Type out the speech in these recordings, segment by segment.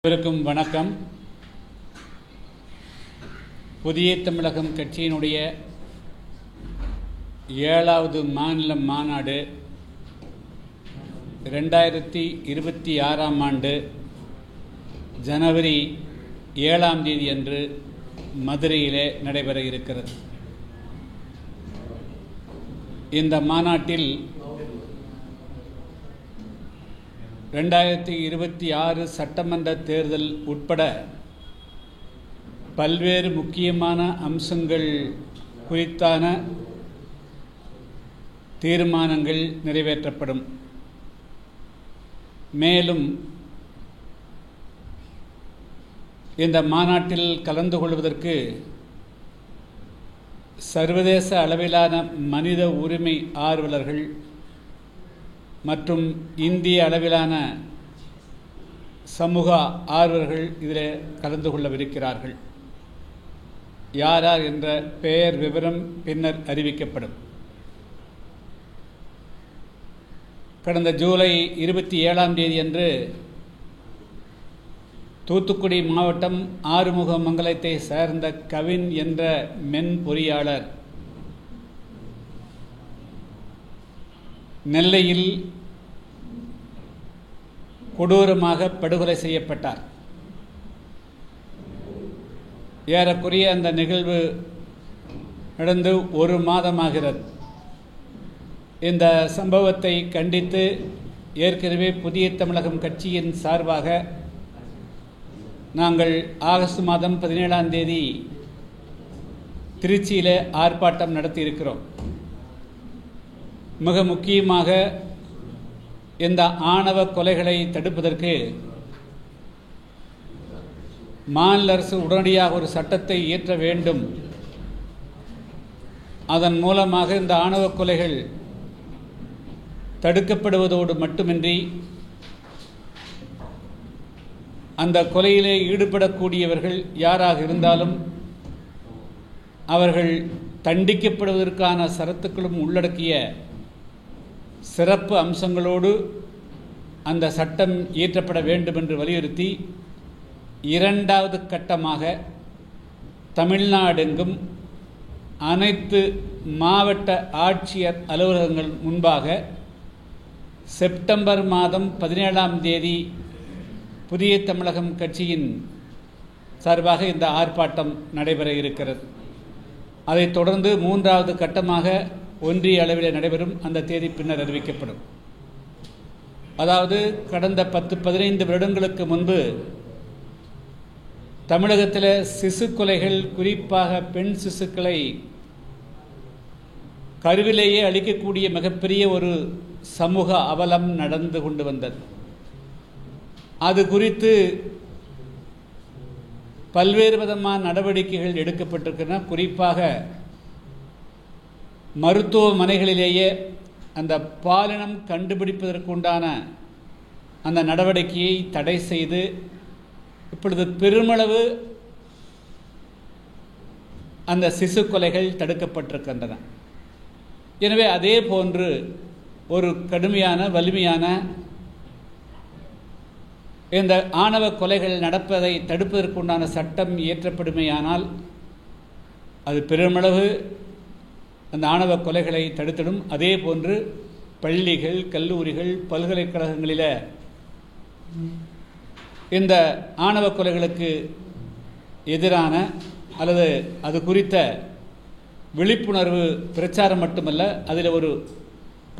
அனைவருக்கும் வணக்கம். புதிய தமிழகம் கட்சியினுடைய 7வது மாநில மாநாடு 2026ஆம் ஆண்டு ஜனவரி 7ஆம் தேதி அன்று மதுரையிலே நடைபெற இருக்கிறது. இந்த மாநாட்டில் 2026 சட்டமன்ற தேர்தல் உட்பட பல்வேறு முக்கியமான அம்சங்கள் குறித்தான தீர்மானங்கள் நிறைவேற்றப்படும். மேலும் இந்த மாநாட்டில் கலந்து கொள்வதற்கு சர்வதேச அளவிலான மனித உரிமை ஆர்வலர்கள் மற்றும் இந்திய அளவிலான சமூக ஆர்வலர்கள் இதில் கலந்து கொள்ளவிருக்கிறார்கள். யார் யார் என்ற பெயர் விவரம் பின்னர் அறிவிக்கப்படும். கடந்த ஜூலை 27ஆம் தேதி அன்று தூத்துக்குடி மாவட்டம் ஆறுமுகமங்கலத்தை சேர்ந்த கவின் என்ற மென்பொறியாளர் நெல்லையில் கொடூரமாக படுகொலை செய்யப்பட்டார். ஏறக்குறைய அந்த நிகழ்வு நடந்து ஒரு மாதமாகிறது. இந்த சம்பவத்தை கண்டித்து ஏற்கனவே புதிய தமிழகம் கட்சியின் சார்பாக நாங்கள் ஆகஸ்ட் மாதம் 17ஆம் தேதி திருச்சியில் ஆர்ப்பாட்டம் நடத்தியிருக்கிறோம். மிக முக்கியமாக இந்த ஆணவ கொலைகளை தடுப்பதற்கு மாநில அரசு உடனடியாக ஒரு சட்டத்தை இயற்ற வேண்டும். அதன் மூலமாக இந்த ஆணவ கொலைகள் தடுக்கப்படுவதோடு மட்டுமின்றி அந்த கொலையிலே ஈடுபடக்கூடியவர்கள் யாராக இருந்தாலும் அவர்கள் தண்டிக்கப்படுவதற்கான சரத்துக்களும் உள்ளடக்கிய சிறப்பு அம்சங்களோடு அந்த சட்டம் இயற்றப்பட வேண்டும் என்று வலியுறுத்தி 2வது கட்டமாக தமிழ்நாடெங்கும் அனைத்து மாவட்ட ஆட்சியர் அலுவலகங்கள் முன்பாக செப்டம்பர் மாதம் 17ஆம் தேதி புதிய தமிழகம் கட்சியின் சார்பாக இந்த ஆர்ப்பாட்டம் நடைபெற இருக்கிறது. அதைத் தொடர்ந்து 3வது கட்டமாக ஒன்றிய அளவில் நடைபெறும். அந்த தேதி பின்னர் அறிவிக்கப்படும். அதாவது கடந்த 10-15 வருடங்களுக்கு முன்பு தமிழகத்தில் சிசு கொலைகள், குறிப்பாக பெண் சிசுக்களை கருவிலேயே அளிக்கக்கூடிய மிகப்பெரிய ஒரு சமூக அவலம் நடந்து கொண்டு வந்தது. அது குறித்து பல்வேறு விதமான நடவடிக்கைகள் எடுக்கப்பட்டிருக்கின்றன. குறிப்பாக மருத்துவமனைகளிலேயே அந்த பாலினம் கண்டுபிடிப்பதற்குண்டான அந்த நடவடிக்கையை தடை செய்து இப்பொழுது பெருமளவு அந்த சிசு கொலைகள் தடுக்கப்பட்டிருக்கின்றன. எனவே அதே போன்று ஒரு கடுமையான வலிமையான இந்த ஆணவ கொலைகள் நடப்பதை தடுப்பதற்குண்டான சட்டம் இயற்றப்படுமையானால் அது பெருமளவு அந்த ஆணவ கொலைகளை தடுத்திடும். அதே போன்று பள்ளிகள், கல்லூரிகள், பல்கலைக்கழகங்களில் இந்த ஆணவ கொலைகளுக்கு எதிரான அல்லது அது குறித்த விழிப்புணர்வு பிரச்சாரம் மட்டுமல்ல, அதில் ஒரு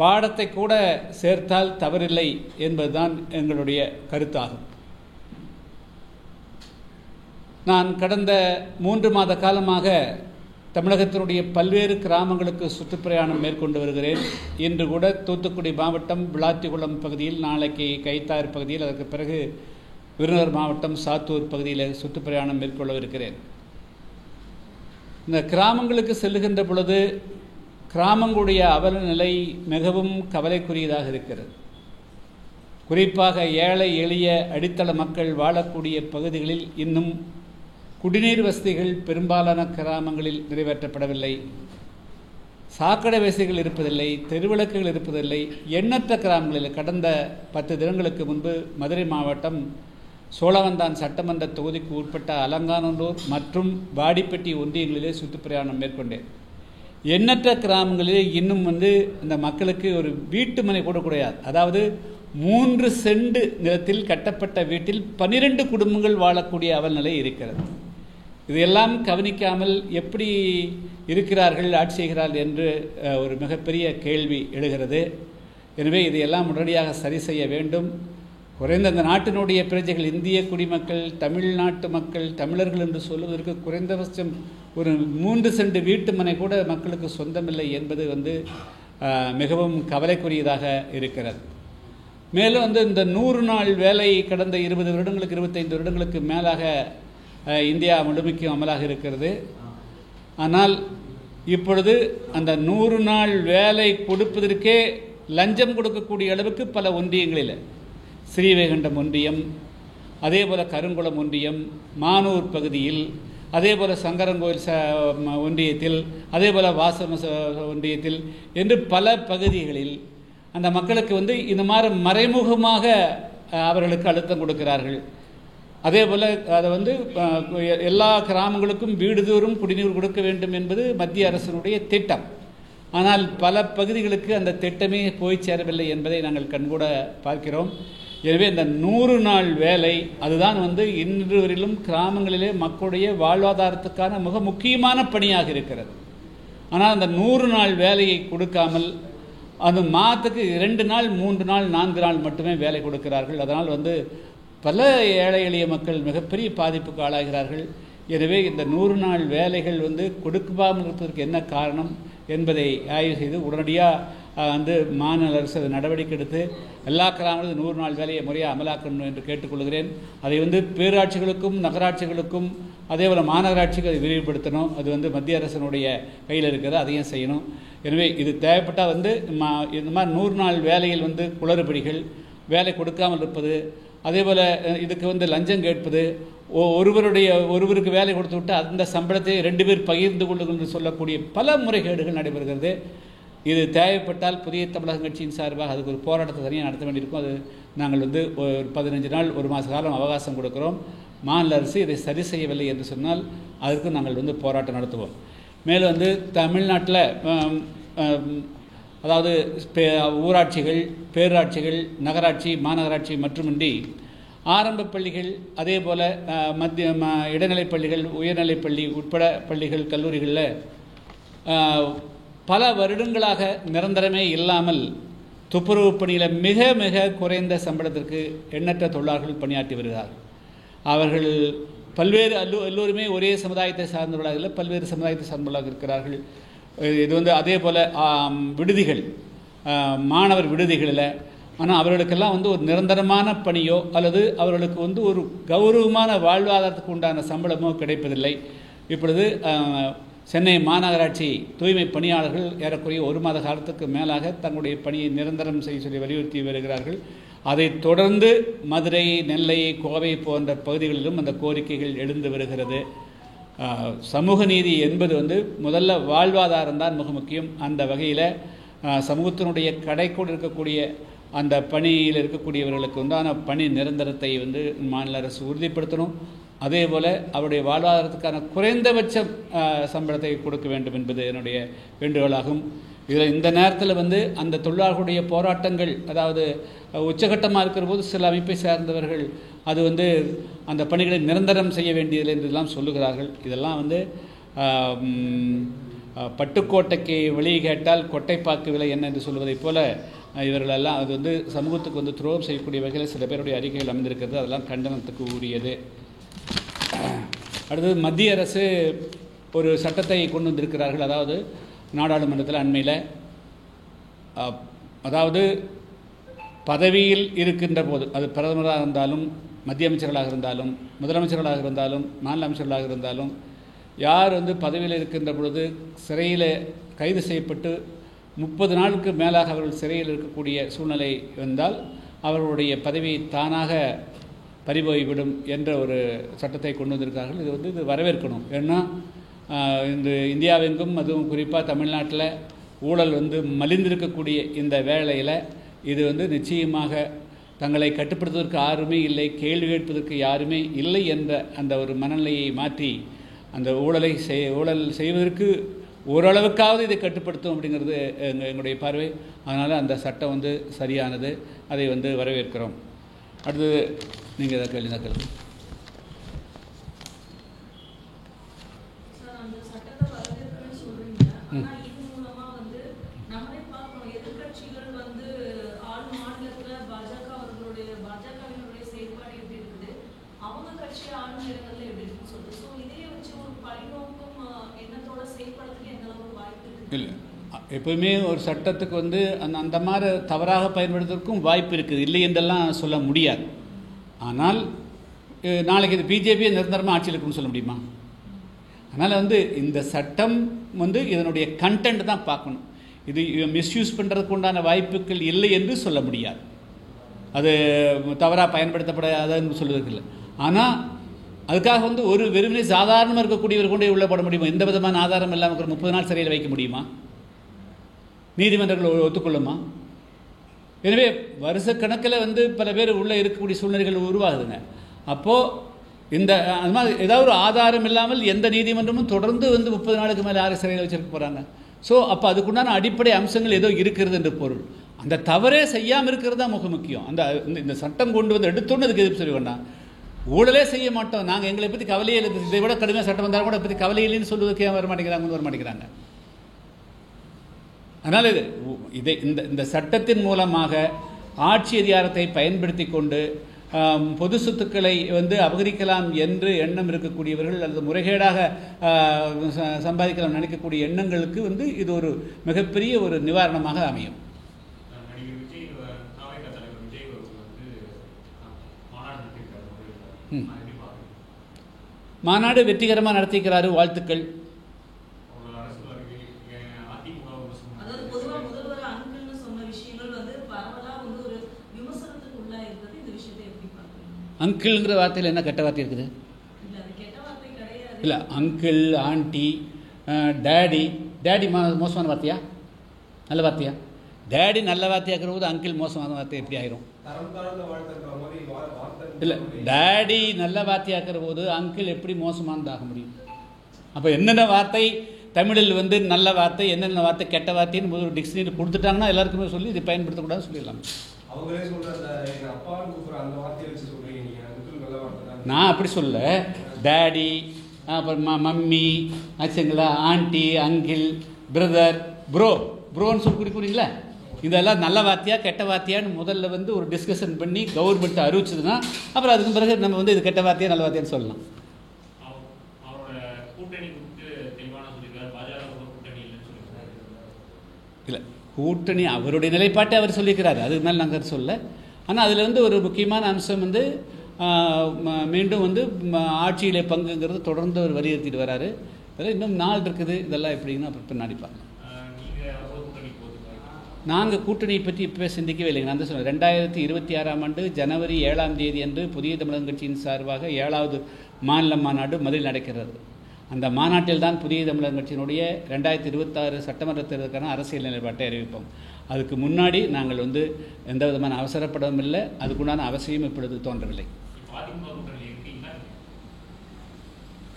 பாடத்தை கூட சேர்த்தால் தவறில்லை என்பதுதான் எங்களுடைய கருத்தாகும். நான் கடந்த 3 மாத காலமாக தமிழகத்தினுடைய பல்வேறு கிராமங்களுக்கு சுற்றுப்பிரயாணம் மேற்கொண்டு வருகிறேன். இன்று கூட தூத்துக்குடி மாவட்டம் விளாத்திகுளம் பகுதியில், நாளைக்கு கைத்தாறு பகுதியில், அதற்கு பிறகு விருதுநகர் மாவட்டம் சாத்தூர் பகுதியில் சுற்றுப்பிரயாணம் மேற்கொள்ளவிருக்கிறேன். இந்த கிராமங்களுக்கு செல்லுகின்ற பொழுது கிராமங்களுடைய அவல நிலை மிகவும் கவலைக்குரியதாக இருக்கிறது. குறிப்பாக ஏழை எளிய அடித்தள மக்கள் வாழக்கூடிய பகுதிகளில் இன்னும் குடிநீர் வசதிகள் பெரும்பாலான கிராமங்களில் நிறைவேற்றப்படவில்லை. சாக்கடை வசதிகள் இருப்பதில்லை, தெருவிளக்குகள் இருப்பதில்லை. எண்ணற்ற கிராமங்களில் கடந்த 10 தினங்களுக்கு முன்பு மதுரை மாவட்டம் சோழவந்தான் சட்டமன்ற தொகுதிக்கு உட்பட்ட அலங்காநல்லூர் மற்றும் வாடிப்பட்டி ஒன்றியங்களிலே சுற்றுப்பிரயாணம் மேற்கொண்டேன். எண்ணற்ற கிராமங்களிலே இன்னும் இந்த மக்களுக்கு ஒரு வீட்டு மனை கூட கிடையாது. அதாவது 3 சென்ட் நிலத்தில் கட்டப்பட்ட வீட்டில் 12 குடும்பங்கள் வாழக்கூடிய அவல்நிலை இருக்கிறது. இதையெல்லாம் கவனிக்காமல் எப்படி இருக்கிறார்கள், ஆட்சி செய்கிறார்கள் என்று ஒரு மிகப்பெரிய கேள்வி எழுகிறது. எனவே இதையெல்லாம் உடனடியாக சரி செய்ய வேண்டும். குறைந்த அந்த நாட்டினுடைய பிரஜைகள், இந்திய குடிமக்கள், தமிழ்நாட்டு மக்கள், தமிழர்கள் என்று சொல்வதற்கு குறைந்தபட்சம் ஒரு 3 சென்ட் வீட்டு மனை கூட மக்களுக்கு சொந்தமில்லை என்பது மிகவும் கவலைக்குரியதாக இருக்கிறது. மேலும் இந்த 100 நாள் வேலை கடந்த 20 வருடங்களுக்கு 25 வருடங்களுக்கு மேலாக இந்தியா முழுமைக்கும் அமலாக இருக்கிறது. ஆனால் இப்பொழுது அந்த 100 நாள் வேலை கொடுப்பதற்கே லஞ்சம் கொடுக்கக்கூடிய அளவுக்கு பல ஒன்றியங்களில், ஸ்ரீவைகுண்டம் ஒன்றியம், அதே போல் கருங்குளம் ஒன்றியம், மானூர் பகுதியில், அதே போல் சங்கரங்கோயில் ஒன்றியத்தில், அதே போல் வாசம ஒன்றியத்தில் என்று பல பகுதிகளில் அந்த மக்களுக்கு இந்த மாதிரி மறைமுகமாக அவர்களுக்கு அழுத்தம் கொடுக்கிறார்கள். அதே போல் அதை எல்லா கிராமங்களுக்கும் வீடுதோறும் குடிநீர் கொடுக்க வேண்டும் என்பது மத்திய அரசினுடைய திட்டம். ஆனால் பல பகுதிகளுக்கு அந்த திட்டமே போய் சேரவில்லை என்பதை நாங்கள் கண்கூட பார்க்கிறோம். எனவே இந்த 100 நாள் வேலை அதுதான் இன்று வரையிலும் கிராமங்களிலே மக்களுடைய வாழ்வாதாரத்துக்கான மிக முக்கியமான பணியாக இருக்கிறது. ஆனால் அந்த 100 நாள் வேலையை கொடுக்காமல் அந்த மாதத்துக்கு 2 நாள் 3 நாள் 4 நாள் மட்டுமே வேலை கொடுக்கிறார்கள். அதனால் பல ஏழை எளிய மக்கள் மிகப்பெரிய பாதிப்புக்கு ஆளாகிறார்கள். எனவே இந்த 100 நாள் வேலைகள் கொடுக்காமல் இருப்பதற்கு என்ன காரணம் என்பதை ஆய்வு செய்து உடனடியாக மாநில அரசு அதை நடவடிக்கை எடுத்து எல்லா கிராமங்களும் 100 நாள் வேலையை முறையாக அமலாக்கணும் என்று கேட்டுக்கொள்கிறேன். அதை பேராட்சிகளுக்கும் நகராட்சிகளுக்கும் அதே போல் மாநகராட்சிக்கு அதை விரிவுபடுத்தணும். அது மத்திய அரசினுடைய கையில் இருக்கிறது, அதையும் செய்யணும். எனவே இது தேவைப்பட்டால் இந்த மாதிரி 100 நாள் வேலையில் குளறுபடிகள், வேலை கொடுக்காமல் இருப்பது, அதே போல் இதுக்கு லஞ்சம் கேட்பது, ஒருவருக்கு வேலை கொடுத்து விட்டு அந்த சம்பளத்தை 2 பேர் பகிர்ந்து கொள்ளுங்கள் என்று சொல்லக்கூடிய பல முறைகேடுகள் நடைபெறுகிறது. இது தேவைப்பட்டால் புதிய தமிழகம் கட்சியின் சார்பாக அதுக்கு ஒரு போராட்டத்தை தனியாக நடத்த வேண்டியிருக்கும். அது நாங்கள் ஒரு 15 நாள் 1 மாத காலம் அவகாசம் கொடுக்கிறோம். மாநில அரசு இதை சரி செய்யவில்லை என்று சொன்னால் அதற்கு நாங்கள் போராட்டம் நடத்துவோம். மேலும் தமிழ்நாட்டில் அதாவது ஊராட்சிகள், பேராட்சிகள், நகராட்சி, மாநகராட்சி மட்டுமின்றி ஆரம்ப பள்ளிகள், அதே போல் மத்திய இடைநிலைப் பள்ளிகள், உயர்நிலைப்பள்ளி உட்பட பள்ளிகள், கல்லூரிகளில் பல வருடங்களாக நிரந்தரமே இல்லாமல் துப்புரவு பணியில் மிக மிக குறைந்த சம்பளத்திற்கு எண்ணற்ற தொழிலாளர்கள் பணியாற்றி வருகிறார்கள். அவர்கள் பல்வேறு எல்லோருமே ஒரே சமுதாயத்தை சார்ந்தவர்களாக இல்லை, பல்வேறு சமுதாயத்தை சார்ந்தவர்களாக இருக்கிறார்கள். இது அதே போல் விடுதிகள், மாணவர் விடுதிகளில், ஆனால் அவர்களுக்கெல்லாம் ஒரு நிரந்தரமான பணியோ அல்லது அவர்களுக்கு ஒரு கௌரவமான வாழ்வாதாரத்துக்கு உண்டான சம்பளமோ கிடைப்பதில்லை. இப்பொழுது சென்னை மாநகராட்சி தூய்மை பணியாளர்கள் ஏறக்குறைய 1 மாத காலத்துக்கு மேலாக தங்களுடைய பணியை நிரந்தரம் செய்ய சொல்லி வலியுறுத்தி வருகிறார்கள். அதைத் தொடர்ந்து மதுரை, நெல்லை, கோவை போன்ற பகுதிகளிலும் அந்த கோரிக்கைகள் எழுந்து வருகிறது. சமூக நீதி என்பது முதல்ல வாழ்வாதாரம் தான் மிக முக்கியம். அந்த வகையில் சமூகத்தினுடைய கடைக்கோடு இருக்கக்கூடிய அந்த பணியில் இருக்கக்கூடியவர்களுக்கு உண்டான பணி நிரந்தரத்தை மாநில அரசு உறுதிப்படுத்தணும். அதே போல் அவருடைய வாழ்வாதாரத்துக்கான குறைந்தபட்ச சம்பளத்தை கொடுக்க வேண்டும் என்பது என்னுடைய வேண்டுகோளாகும். இதில் இந்த நேரத்தில் அந்த தொழிலாளர்களுடைய போராட்டங்கள், அதாவது உச்சகட்டமாக இருக்கிற போது சில அமைப்பை சார்ந்தவர்கள் அது அந்த பணிகளை நிரந்தரம் செய்ய வேண்டியதில்லை என்றெல்லாம் சொல்லுகிறார்கள். இதெல்லாம் பட்டுக்கோட்டைக்கு வெளியே கேட்டால் கொட்டைப்பாக்கு விலை என்ன என்று சொல்வதைப் போல இவர்களெல்லாம் அது சமூகத்துக்கு துரோகம் செய்யக்கூடிய வகையில் சில பேருடைய அறிக்கைகள் அமைந்திருக்கிறது. அதெல்லாம் கண்டனத்துக்கு உரியது. அடுத்தது மத்திய அரசு ஒரு சட்டத்தை கொண்டு வந்திருக்கிறார்கள். அதாவது நாடாளுமன்றத்தில் அண்மையில், அதாவது பதவியில் இருக்கின்ற போது, அது பிரதமராக இருந்தாலும், மத்திய அமைச்சர்களாக இருந்தாலும், முதலமைச்சர்களாக இருந்தாலும், மாநில அமைச்சர்களாக இருந்தாலும், யார் பதவியில் இருக்கின்ற பொழுது சிறையில் கைது செய்யப்பட்டு 30 நாளுக்கு மேலாக அவர்கள் சிறையில் இருக்கக்கூடிய சூழ்நிலை வந்தால் அவர்களுடைய பதவி தானாக பறிபோய்விடும் என்ற ஒரு சட்டத்தை கொண்டு வந்திருக்கார்கள். இது வரவேற்கணும். ஏன்னா இந்த இந்தியாவெங்கும், அதுவும் குறிப்பாக தமிழ்நாட்டில் ஊழல் மலிந்திருக்கக்கூடிய இந்த வேளையில் இது நிச்சயமாக தங்களை கட்டுப்படுத்துவதற்கு யாருமே இல்லை, கேள்வி கேட்பதற்கு யாருமே இல்லை என்ற அந்த ஒரு மனநிலையை மாற்றி அந்த ஊழல் செய்வதற்கு ஓரளவுக்காவது இதை கட்டுப்படுத்தும் அப்படிங்கிறது எங்களுடைய பார்வை. அதனால் அந்த சட்டம் வந்து சரியானது, அதை வந்து வரவேற்கிறோம். அடுத்தது நீங்கள் எதாவது கேள்வி தான் கேளுங்க. இல்லை, எப்போவுமே ஒரு சட்டத்துக்கு வந்து அந்த மாதிரி தவறாக பயன்படுத்துவதற்கும் வாய்ப்பு இருக்குது, இல்லை என்றெல்லாம் சொல்ல முடியாது. ஆனால் நாளைக்கு இது பிஜேபியை நிரந்தரமாக ஆட்சியில் இருக்குன்னு சொல்ல முடியுமா? அதனால் வந்து இந்த சட்டம் வந்து இதனுடைய கண்டென்ட் தான் பார்க்கணும். இது மிஸ்யூஸ் பண்ணுறதுக்கு உண்டான வாய்ப்புகள் இல்லை என்று சொல்ல முடியாது. அது தவறாக பயன்படுத்தப்படாதுன்னு சொல்வதற்கு இல்லை. ஆனால் அதுக்காக வந்து ஒரு வெறுமனே சாதாரணமாக இருக்கக்கூடியவர் கொண்டே உள்ள போட முடியுமா? எந்த விதமான ஆதாரம் இல்லாமல் ஒரு 30 நாள் சிறையில் வைக்க முடியுமா? நீதிமன்றங்கள் ஒத்துக்கொள்ளுமா? எனவே வருஷக்கணக்கில் வந்து பல பேர் உள்ளே இருக்கக்கூடிய சூழ்நிலைகள் உருவாகுதுங்க. அப்போது இந்த அது மாதிரி ஏதாவது ஒரு ஆதாரம் இல்லாமல் எந்த நீதிமன்றமும் தொடர்ந்து வந்து 30 நாளுக்கு மேலே யாரும் சிறையில் வச்சிருக்க போகிறாங்க. ஸோ அப்போ அதுக்குண்டான அடிப்படை அம்சங்கள் ஏதோ இருக்கிறது என்று பொருள். அந்த தவறே செய்யாமல் இருக்கிறது தான் மிக முக்கியம். இந்த சட்டம் கொண்டு வந்து எடுத்தோன்னு அதுக்கு எதிர்ப்பு சொல்ல வேண்டாம். ஊழலே செய்ய மாட்டோம், நாங்கள் எங்களை பற்றி கவலையே இல்லை, இதை விட கடுமையாக சட்டம் வந்தாலும் கூட பற்றி கவலை இல்லைன்னு சொல்வதற்கே வர மாட்டேங்கிறாங்க. அதனால் இந்த சட்டத்தின் மூலமாக ஆட்சி அதிகாரத்தை பயன்படுத்தி கொண்டு பொது சொத்துக்களை வந்து அபகரிக்கலாம் என்று எண்ணம் இருக்கக்கூடியவர்கள் அல்லது முறைகேடாக சம்பாதிக்கலாம் நினைக்கக்கூடிய எண்ணங்களுக்கு வந்து இது ஒரு மிகப்பெரிய ஒரு நிவாரணமாக அமையும். மாநாடு வெற்றிகரமாக நடத்திக்கிறாரு, வாழ்த்துக்கள். அங்கிள்ங்கிற வார்த்தையில் என்ன கெட்ட வார்த்தை இருக்குது? இல்லை, அங்கிள், ஆண்டி, டேடி மோசமான வார்த்தையா நல்ல வார்த்தையா? டேடி நல்ல வார்த்தையாக்குற போது அங்கிள் மோசமான வார்த்தை எப்படி ஆயிரும்? இல்லை, டேடி நல்ல வார்த்தையாக்குற போது அங்கிள் எப்படி மோசமானதாக முடியும்? அப்போ என்னென்ன வார்த்தை தமிழில் வந்து நல்ல வார்த்தை, என்னென்ன வார்த்தை கெட்ட வார்த்தைன்னு ஒரு டிக்ஷனரி கொடுத்துட்டாங்கன்னா எல்லாருக்குமே சொல்லி இதை பயன்படுத்தக்கூடாதுன்னு சொல்லிடலாம். நான் அப்படி சொல்ல, டேடி, அப்புறம் மம்மி, ஆச்சுங்களா, ஆண்டி, அங்கிள், பிரதர், ப்ரோன்னு சொல்லி கொடுக்குறீங்களா? இதெல்லாம் நல்ல வார்த்தையா கெட்ட வார்த்தையான்னு முதல்ல வந்து ஒரு டிஸ்கஷன் பண்ணி கவர்மெண்ட் அறிவிச்சதுன்னா அப்புறம் அதுக்கு பிறகு நம்ம வந்து இது கெட்ட வார்த்தையா நல்ல வார்த்தையான்னு சொல்லலாம். இல்லை, கூட்டணி அவருடைய நிலைப்பாட்டை அவர் சொல்லிக்கிறார், அதுக்கு மேலே நாங்கள் சொல்ல. ஆனால் அதில் வந்து ஒரு முக்கியமான அம்சம் வந்து மீண்டும் வந்து ஆட்சியிலே பங்குங்கிறது தொடர்ந்து அவர் வலியுறுத்திட்டு வராரு. அதனால் இன்னும் நாள் இருக்குது, இதெல்லாம் எப்படின்னா அப்புறம் பின்னாடி பார்க்கலாம். நாங்கள் கூட்டணியை பற்றி இப்போவே சிந்திக்கவே இல்லைங்க. நான் தான் சொன்னேன், 2026ஆம் ஆண்டு ஜனவரி 7ஆம் தேதி அன்று புதிய தமிழகம் கட்சியின் சார்பாக 7வது மாநில மாநாடு மதுரையில் நடக்கிறது. அந்த மாநாட்டில் தான் புதிய தமிழகம் கட்சியினுடைய 2026 சட்டமன்ற தேர்தலுக்கான அரசியல் நிலைப்பாட்டை அறிவிப்போம். அதுக்கு முன்னாடி நாங்கள் வந்து எந்த விதமான அவசரப்படவும் இல்லை, அதுக்குண்டான அவசியம் இப்பொழுது தோன்றவில்லை.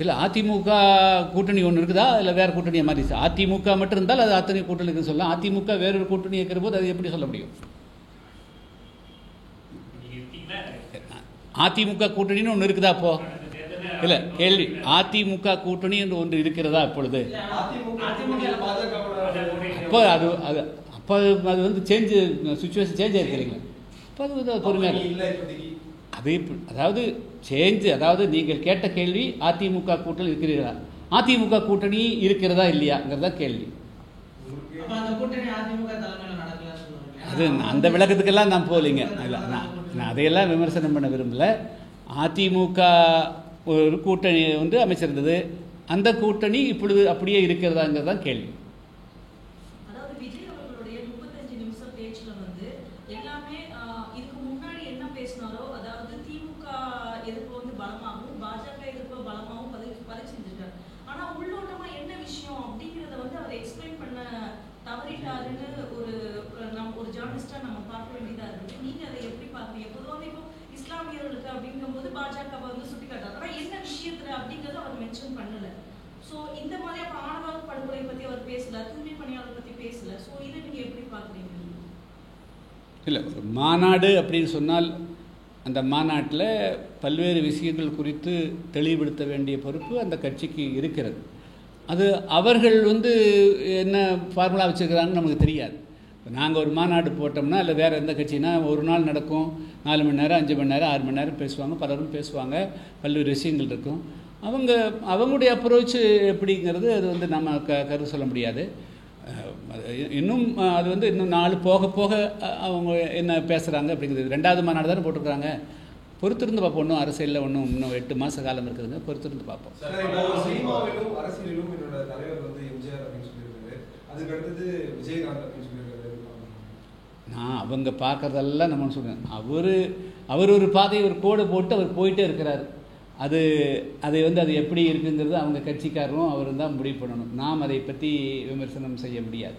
இல்லை, அதிமுக கூட்டணி ஒன்று இருக்குதா இல்லை வேறு கூட்டணியை மாறிச்சு? அதிமுக மட்டும் இருந்தால் அது அத்தனை கூட்டணி இருக்குன்னு சொல்லலாம். அதிமுக வேறொரு கூட்டணி இருக்கிற போது அது எப்படி சொல்ல முடியும்? அதிமுக கூட்டணின்னு ஒன்று இருக்குதா அப்போ? இல்லை, கேள்வி, அதிமுக கூட்டணி என்று ஒன்று இருக்கிறதா இப்பொழுது? அப்போ அது வந்து சுச்சுவேஷன் சேஞ்ச் ஆகிருக்கிறீங்களா? அப்போ அது பொறுமையாக அதாவது சேஞ்சு, அதாவது நீங்கள் கேட்ட கேள்வி அதிமுக கூட்டணி இருக்கிறீர்களா, அதிமுக கூட்டணி இருக்கிறதா இல்லையாங்கிறதா கேள்வி. அது அந்த விளக்கத்துக்கெல்லாம் நான் போகலைங்க. இல்லை, நான் அதையெல்லாம் விமர்சனம் பண்ண விரும்பலை. அதிமுக ஒரு கூட்டணி வந்து அமைச்சிருந்தது, அந்த கூட்டணி இப்பொழுது அப்படியே இருக்கிறதாங்கிறது தான் கேள்வி. தவறிட்டாருன்னு ஒரு ஜேர்னலிஸ்டா நம்ம பார்க்க வேண்டியதா இருக்கு. நீங்க அதை எப்படி பாக்குறீங்க? பொதுவாக இப்போ இஸ்லாமியர்களுக்கு அப்படிங்கும்போது பாஜக வந்து சுட்டி காட்டுறாரு. ஆனா என்ன விஷயத்துல அப்படிங்கறத அவர் மென்ஷன் பண்ணல. சோ இந்த மாதிரி அப்ப ஆணவ படுகொலை பத்தி அவர் பேசல, தூய்மை பணியாளர் பத்தி பேசல. சோ இதை நீங்க எப்படி பாக்குறீங்க? இல்லை, மாநாடு அப்படின்னு சொன்னால் அந்த மாநாட்டில் பல்வேறு விஷயங்கள் குறித்து தெளிவுபடுத்த வேண்டிய பொறுப்பு அந்த கட்சிக்கு இருக்கிறது. அது அவர்கள் வந்து என்ன ஃபார்முலா வச்சுருக்கிறாங்கன்னு நமக்கு தெரியாது. இப்போ நாங்கள் ஒரு மாநாடு போட்டோம்னா இல்லை வேறு எந்த கட்சினா ஒரு நாள் நடக்கும், 4 மணி நேரம் 5 மணி நேரம் 6 மணி நேரம் பேசுவாங்க, பலரும் பேசுவாங்க, பல்வேறு விஷயங்கள் இருக்கும். அவங்களுடைய அப்ரோச் எப்படிங்கிறது அது வந்து நம்ம கருத்து சொல்ல முடியாது. இன்னும் அது வந்து இன்னும் நாள் போக போக அவங்க என்ன பேசுகிறாங்க அப்படிங்கிறது. 2வது மாநாடு தானே போட்டிருக்கிறாங்க. பொறுத்திருந்து பார்ப்போம். இன்னும் அரசியலில் இன்னும் 8 மாத காலம் இருக்குதுங்க, பொறுத்திருந்து பார்ப்போம். அரசியலிலும் என்னோட தலைவர் வந்து எம்ஜிஆர் அப்படின்னு சொல்லியிருக்காரு, அதுக்கு அடுத்தது விஜயகாந்த் அப்படின்னு சொல்லியிருக்காரு. நான் அவங்க பார்க்குறதெல்லாம் நம்ம சொல்கிறேன். அவர் ஒரு பாதையை ஒரு கோடு போட்டு அவர் போயிட்டே இருக்கிறார். அது வந்து அது எப்படி இருக்குங்கிறது அவங்க கட்சிக்காரரும் அவர் தான் முடிவு பண்ணணும். நாம் அதை பற்றி விமர்சனம் செய்ய முடியாது.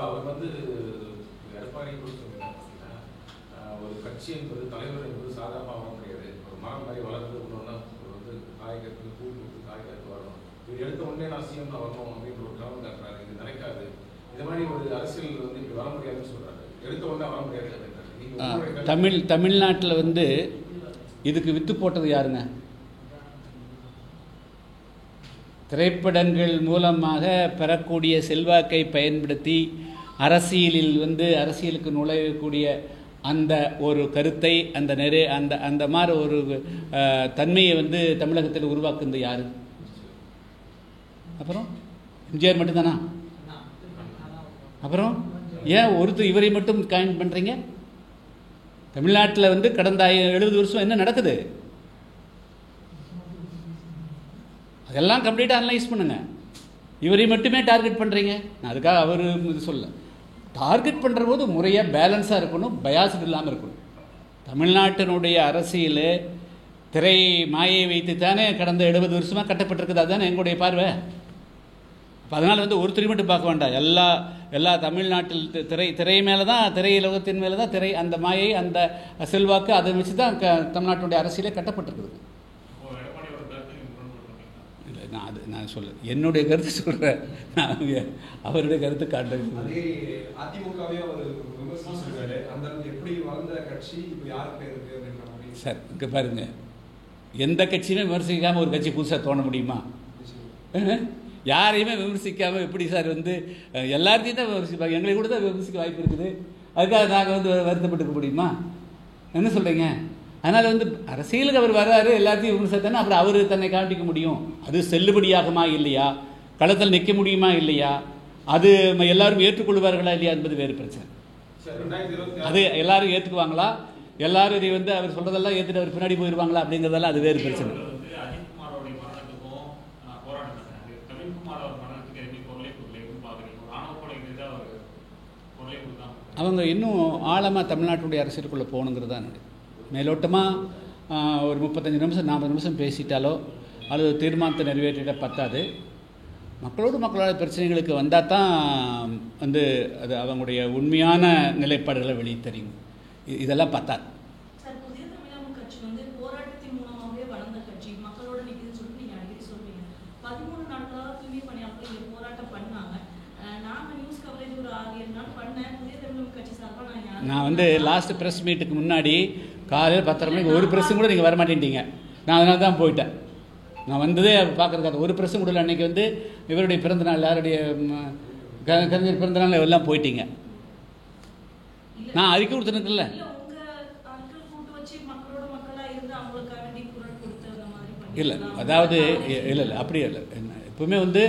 அவர் வந்து எடப்பாடி ஒரு கட்சி என்பது தலைவர் என்பது சாதாரணமாக வர முடியாது. ஒரு மரம் மாதிரி வளர்ந்து ஒன்றுனா வந்து காய்கறி பூ கொடுத்து காய்கறி வரணும். இது எடுத்த உடனே நான் சிஎம் தான் வரணும் அப்படின்ற ஒரு கனவு காட்டுறாரு. இது நினைக்காது. இந்த மாதிரி ஒரு அரசியல் வந்து இப்படி வர முடியாதுன்னு சொல்கிறாரு. எடுத்த உடனே வர முடியாது. தமிழ்நாட்டில் வந்து இதுக்கு வித்து போட்டது யாருங்க? திரைப்படங்கள் மூலமாக பெறக்கூடிய செல்வாக்கை பயன்படுத்தி அரசியலுக்கு நுழையக்கூடிய அந்த ஒரு கருத்தை அந்த மாதிரி ஒரு தன்மையை வந்து தமிழகத்தில் உருவாக்குறது யாரு? அப்புறம் எம்ஜிஆர் மட்டும்தானா? அப்புறம் ஏன் இவரை மட்டும் காயின் பண்ணுறீங்க? தமிழ்நாட்டில் வந்து கடந்த 70 வருஷம் என்ன நடக்குது அதெல்லாம் கம்ப்ளீட்டாக அனலைஸ் பண்ணுங்க. இவரை மட்டுமே டார்கெட் பண்ணுறீங்க. நான் அதுக்காக அவர் இது சொல்ல. டார்கெட் பண்ணுற போது முறையாக பேலன்ஸாக இருக்கணும், பயாஸ்டு இல்லாமல் இருக்கணும். தமிழ்நாட்டினுடைய அரசியல் திரை மாயை வைத்து தானே கடந்த 70 வருஷமாக கட்டப்பட்டிருக்குது. அதுதானே எங்களுடைய பார்வை. இப்போ அதனால் வந்து ஒருத்தரை மட்டும் பார்க்க வேண்டாம். எல்லா தமிழ்நாட்டில் திரை மேலே தான், திரையுலகத்தின் மேலே தான் அந்த மாயை, அந்த செல்வாக்கு, அதை வச்சு தான் தமிழ்நாட்டினுடைய அரசியலே கட்டப்பட்டிருக்குது. இல்லை, நான் சொல்ல என்னுடைய கருத்து சொல்கிறேன். நான் அவருடைய கருத்து காட்டுறேன். அதிமுகவே அவர் விமர்சிச்சிருக்காரு. அந்த எப்படி வளர்ந்த கட்சி இப்போ யாருக்கு இருக்கு அப்படின்ற மாதிரி. சார் இங்கே பாருங்க, எந்த கட்சியுமே விமர்சிக்காமல் ஒரு கட்சி புதுசாக தோண முடியுமா? யாரையுமே விமர்சிக்காமல் எப்படி சார் வந்து எல்லாத்தையும் தான் விமர்சிப்பாங்க. எங்களை கூட தான் விமர்சிக்க வாய்ப்பு இருக்குது. அதுக்காக நாங்கள் வந்து வருத்தப்பட்டுக்க முடியுமா? என்ன சொல்கிறீங்க? அதனால் வந்து அரசியலுக்கு அவர் வர்றாரு, எல்லாத்தையும் விமர்சித்தானே அப்புறம் அவர் தன்னை காண்பிக்க முடியும். அது செல்லுபடியாகுமா இல்லையா, களத்தில் நிற்க முடியுமா இல்லையா, அது எல்லாரும் ஏற்றுக்கொள்வார்களா இல்லையா என்பது வேறு பிரச்சனை. அது எல்லாரும் ஏற்றுக்குவாங்களா, எல்லாரும் இதை வந்து அவர் சொல்கிறதெல்லாம் ஏற்றுட்டு அவர் பின்னாடி போயிடுவாங்களா அப்படிங்கிறதெல்லாம் அது வேறு பிரச்சனை. அவங்க இன்னும் ஆழமாக தமிழ்நாட்டுடைய அரசியலுக்குள்ளே போகணுங்கிறது தான். மேலோட்டமாக ஒரு 35 நிமிஷம் 40 நிமிஷம் பேசிட்டாலோ அல்லது தீர்மானத்தை நிறைவேற்றிட பத்தாது. மக்களோட பிரச்சனைகளுக்கு வந்தால் தான் வந்து அது அவங்களுடைய உண்மையான நிலைப்பாடுகளை வெளியே தெரியும். இதெல்லாம் பத்தாது. நான் வந்து லாஸ்ட் ப்ரெஸ் மீட்டுக்கு முன்னாடி காலையில் 10:30 மணிக்கு ஒரு ப்ரெஸ்ஸும் கூட நீங்கள் வரமாட்டேன்ட்டீங்க. நான் அதனால தான் போயிட்டேன். நான் வந்ததே பார்க்குறதுக்காக ஒரு ப்ரெஸ்ஸும் கூட அன்றைக்கி வந்து இவருடைய பிறந்தநாள், யாருடைய கலைஞர் பிறந்தநாள் எல்லாம் போயிட்டீங்க. நான் அறிக்கை கொடுத்துருக்குல்ல. இல்லை, அதாவது இல்லை அப்படியே இல்லை. எப்பவுமே வந்து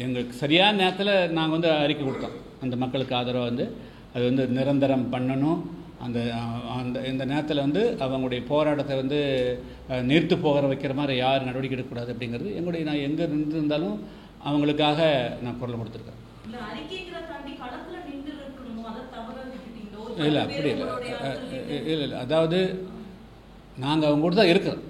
எங்களுக்கு சரியான நேரத்தில் நாங்கள் வந்து அறிக்கை கொடுத்தோம். அந்த மக்களுக்கு ஆதரவாக வந்து அது வந்து நிரந்தரம் பண்ணணும். இந்த நேரத்தில் வந்து அவங்களுடைய போராட்டத்தை வந்து நிறுத்து வைக்கிற மாதிரி யார் நடவடிக்கை எடுக்கக்கூடாது அப்படிங்கிறது நான் எங்கே நின்றுருந்தாலும் அவங்களுக்காக நான் குரல் கொடுத்துருக்கேன். இல்லை அப்படி இல்லை. அதாவது நாங்கள் அவங்க கூட தான் இருக்கிறோம்.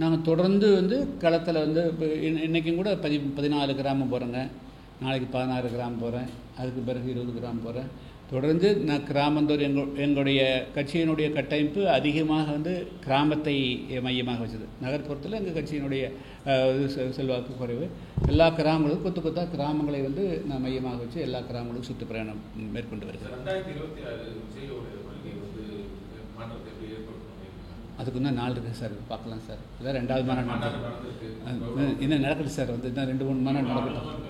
நாங்கள் தொடர்ந்து வந்து களத்தில் வந்து இப்போ இன்றைக்கும் கூட 14 கிராமம் போகிறேங்க, நாளைக்கு 16 கிராமம் போகிறேன், அதுக்கு பிறகு 20 கிராமம் போகிறேன். தொடர்ந்து நான் கிராமந்தோறும் எங்களுடைய கட்சியினுடைய கட்டமைப்பு அதிகமாக வந்து கிராமத்தை மையமாக வச்சது. நகர்ப்புறத்தில் எங்கள் கட்சியினுடைய செல்வாக்கு குறைவு. எல்லா கிராமங்களுக்கும் கொத்து கிராமங்களை வந்து நான் மையமாக வச்சு எல்லா கிராமங்களுக்கும் சுற்றுப்பிரயாணம் மேற்கொண்டு வருகிறேன். 2026 அதுக்கு இன்னும் 4 இருக்குது சார், பார்க்கலாம் சார். இதான் 2வது மாநாடு நடக்குது, இன்னும் நடக்குது சார். வந்து இன்னும் 2-3 மாநாடு நடக்கட்டும்.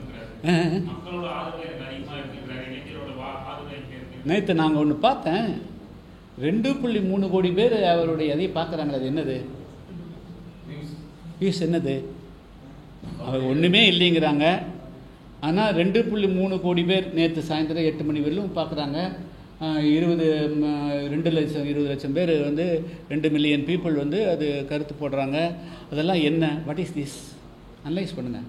நேற்று நாங்கள் ஒன்று பார்த்தேன், 2.3 கோடி பேர் அவருடைய அதையும் பார்க்குறாங்களே. அது என்னது நியூஸ்? என்னது? அவர் ஒன்றுமே இல்லைங்கிறாங்க. ஆனால் 2.3 கோடி பேர் நேற்று சாயந்தரம் 8 மணி வரையிலும் பார்க்குறாங்க. 20 லட்சம் பேர் வந்து 2 மில்லியன் பீப்புள் வந்து அது கருத்து போடுறாங்க. அதெல்லாம் என்ன? What is this? அனலைஸ் பண்ணுங்கள்.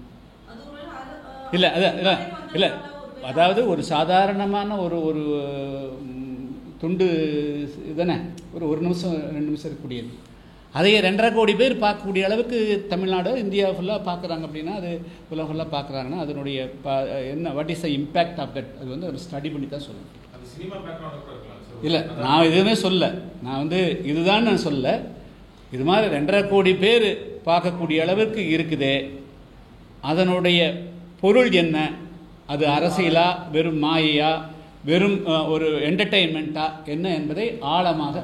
இல்லை இல்லை அதாவது ஒரு சாதாரணமான ஒரு துண்டு தானே, ஒரு நிமிஷம் 2 நிமிஷம் இருக்கக்கூடியது. அதையே 2.5 கோடி பேர் பார்க்கக்கூடிய அளவுக்கு தமிழ்நாடு இந்தியா ஃபுல்லாக பார்க்குறாங்க அப்படின்னா, அது உலகம் ஃபுல்லாக பார்க்குறாங்கன்னா அதனுடைய என்ன, what is the impact of that? அது வந்து ஒரு ஸ்டடி பண்ணி தான் சொல்லணும். இல்லை, நான் எதுவுமே சொல்ல, நான் வந்து இதுதான் நான் சொல்ல. இது மாதிரி 2.5 கோடி பேர் பார்க்கக்கூடிய அளவுக்கு இருக்குதே, அதனுடைய பொருள் என்ன? அது அரசியலா, வெறும் மாயையா, வெறும் ஒரு என்டர்டெயின்மெண்ட்டா என்ன என்பதை ஆழமாக